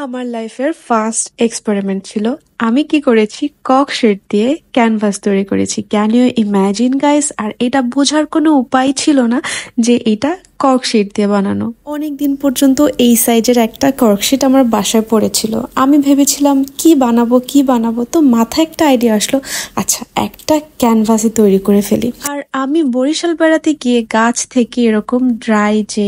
আমার লাইফের first experiment ছিল। আমি কি করেছি, কক শিট দিয়ে ক্যানভাস তৈরি করেছি। Can you imagine guys? আর এটা বোঝার কোনো উপায় ছিল না যে এটা কক শিট দিয়ে বানানো। অনেকদিন পর্যন্ত এই সাইজের একটা কক শিট আমার বাসায় পড়েছিল। আমি ভেবেছিলাম কি বানাবো, তো মাথায় একটা আইডিয়া আসলো, আচ্ছা একটা ক্যানভাসই তৈরি করে ফেলি। আর আমি বরিশাল বেড়াতে গিয়ে গাছ থেকে এরকম ড্রাই যে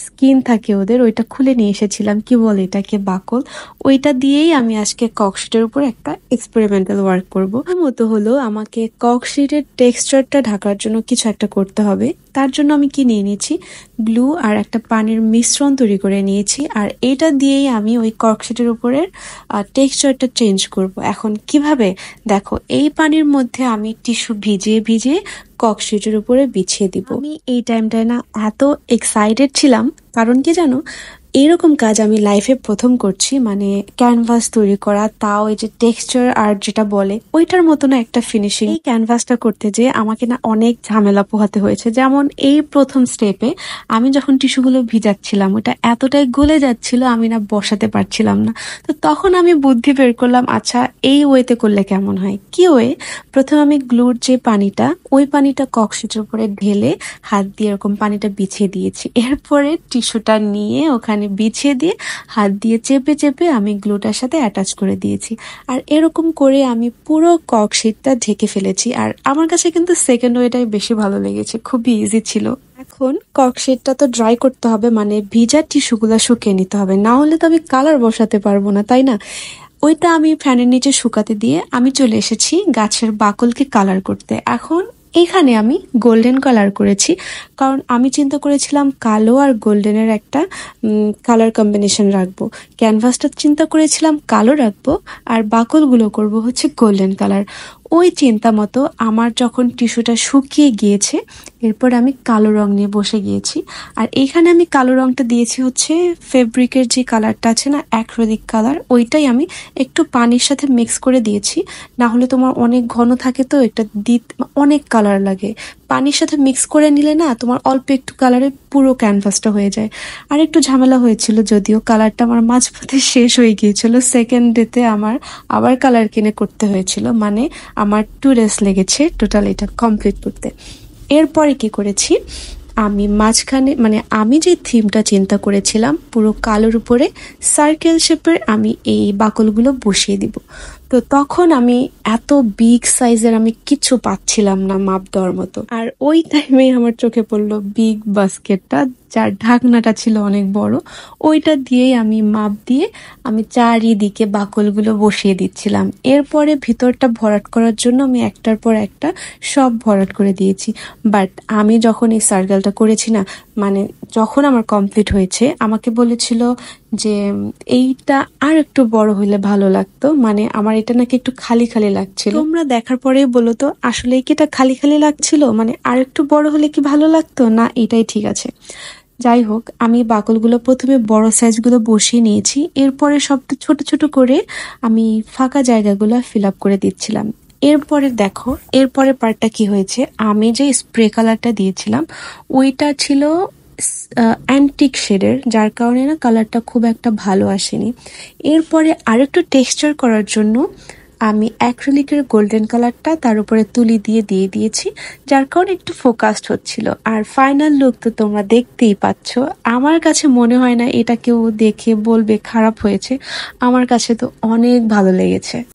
স্কিন থাকে ওদের, ওইটা খুলে নিয়ে এসেছিলাম, কি বলে এটাকে, বাকল। ওইটা দিয়েই আমি আজকে ককশিটের উপর একটা এক্সপেরিমেন্টাল ওয়ার্ক করব। মতো হলো আমাকে ককশিটের টেক্সচারটা ঢাকার জন্য কিছু একটা করতে হবে। তার জন্য আমি কি নিয়ে নিয়েছি, গ্লু আর একটা পানির মিশ্রণ তৈরি করে নিয়েছি। আর এটা দিয়েই আমি ওই ককশিটের উপরের টেক্সচারটা চেঞ্জ করব। এখন কিভাবে দেখো, এই পানির মধ্যে আমি টিস্যু ভিজিয়ে ভিজিয়ে ককশিটের উপরে বিছিয়ে দিব। আমি এই টাইমটায় না এত এক্সাইটেড ছিলাম, কারণ কি জানো, এরকম কাজ আমি লাইফে প্রথম করছি, মানে ক্যানভাস তৈরি করা, তাও এই যে টেক্সচার আর্ট যেটা বলে ওইটার মতো না একটা ফিনিশিং। এই ক্যানভাসটা করতে যে আমাকে না অনেক ঝামেলা পোহাতে হয়েছে। যেমন এই প্রথম স্টেপে আমি যখন টিস্যুগুলো ভিজাচ্ছিলাম ওটা এতটাই গলে যাচ্ছিল, আমি না বসাতে পারছিলাম না। তো তখন আমি বুদ্ধি বের করলাম, আচ্ছা এই ওয়েতে করলে কেমন হয়। কি ওয়ে? প্রথমে আমি গ্লুর যে পানিটা, ওই পানিটা ককশিটের উপরে ঢেলে হাত দিয়ে এরকম পানিটা বিছিয়ে দিয়েছি। এরপরে টিস্যুটা নিয়ে ওখানে বিছিয়ে দিয়ে হাত দিয়ে চেপে চেপে আমি গ্লুটার সাথে অ্যাটাচ করে দিয়েছি। আর এরকম করে আমি পুরো ককশিটটা ঢেকে ফেলেছি। আর আমার কাছে কিন্তু সেকেন্ড ওয়েটাই বেশি ভালো লেগেছে, খুবই ইজি ছিল। এখন ককশিটটা তো ড্রাই করতে হবে, মানে ভিজা টিস্যুগুলো শুকিয়ে নিতে হবে, না হলে তো আমি কালার বসাতে পারবো না, তাই না? ওইটা আমি ফ্যানের নিচে শুকাতে দিয়ে আমি চলে এসেছি গাছের বাকলকে কালার করতে। এখন এখানে আমি গোল্ডেন কালার করেছি, কারণ আমি চিন্তা করেছিলাম কালো আর গোল্ডেনের একটা কালার কম্বিনেশন রাখবো। ক্যানভাসটা চিন্তা করেছিলাম কালো রাখবো, আর বাকলগুলো করব হচ্ছে গোল্ডেন কালার। ওই চিন্তা মতো আমার যখন টিস্যুটা শুকিয়ে গিয়েছে, এরপর আমি কালো রং নিয়ে বসে গিয়েছি। আর এইখানে আমি কালো রংটা দিয়েছি হচ্ছে ফেব্রিকের যে কালারটা আছে না, অ্যাক্রিলিক কালার, ওইটাই আমি একটু পানির সাথে মিক্স করে দিয়েছি। না হলে তোমার অনেক ঘন থাকে তো এটা দিতে অনেক কালার লাগে। পানির সাথে মিক্স করে নিলে না তোমার অল্প একটু কালারে পুরো ক্যানভাসটা হয়ে যায়। আর একটু ঝামেলা হয়েছিল, যদিও কালারটা আমার মাঝপথে শেষ হয়ে গিয়েছিল। সেকেন্ড ডেতে আমার আবার কালার কিনে করতে হয়েছিল, মানে আমার 2 days লেগেছে টোটাল এটা কমপ্লিট করতে। এরপরে কি করেছি, আমি মাঝখানে, মানে আমি যে থিমটা চিন্তা করেছিলাম পুরো কালোর উপরে সার্কেল শেপের, আমি এই বাকলগুলো বসিয়ে দিব। তো তখন আমি এত বিগ সাইজের আমি কিছু পাচ্ছিলাম না মাপ দেওয়ার মতো। আর ওই টাইমে আমার চোখে পড়লো বিগ বাস্কেটটা, যার ঢাকনাটা ছিল অনেক বড়। ওইটা দিয়েই আমি মাপ দিয়ে আমি চারিদিকে বাকলগুলো বসিয়ে দিচ্ছিলাম। এরপরে ভিতরটা ভরাট করার জন্য আমি একটার পর একটা সব ভরাট করে দিয়েছি। বাট আমি যখন এই সার্কেলটা করেছি না, মানে যখন আমার কমপ্লিট হয়েছে, আমাকে বলেছিল যে এইটা আর একটু বড় হইলে ভালো লাগতো, মানে আমার এটা নাকি একটু খালি খালি লাগছিল। তোমরা দেখার পরেই বলো তো আসলে কি এটা খালি খালি লাগছিল, মানে আর একটু বড় হলে কি ভালো লাগতো, না এটাই ঠিক আছে। যাই হোক, আমি বাকলগুলো প্রথমে বড় সাইজগুলো বসিয়ে নিয়েছি, এরপরে সব ছোট ছোট করে আমি ফাঁকা জায়গাগুলো ফিল আপ করে দিচ্ছিলাম। এরপরে দেখো, এরপরে পার্টটা কি হয়েছে, আমি যে স্প্রে কালারটা দিয়েছিলাম ওইটা ছিল অ্যান্টিক শেডের, যার কারণে না কালারটা খুব একটা ভালো আসেনি। এরপরে আরেকটু টেক্সচার করার জন্য আমি অ্যাক্রিলিকের গোল্ডেন কালারটা তার উপরে তুলি দিয়ে দিয়েছি, যার কারণে একটু ফোকাসড হচ্ছিল। আর ফাইনাল লুক তো তোমরা দেখতেই পাচ্ছ। আমার কাছে মনে হয় না এটা কেউ দেখে বলবে খারাপ হয়েছে, আমার কাছে তো অনেক ভালো লেগেছে।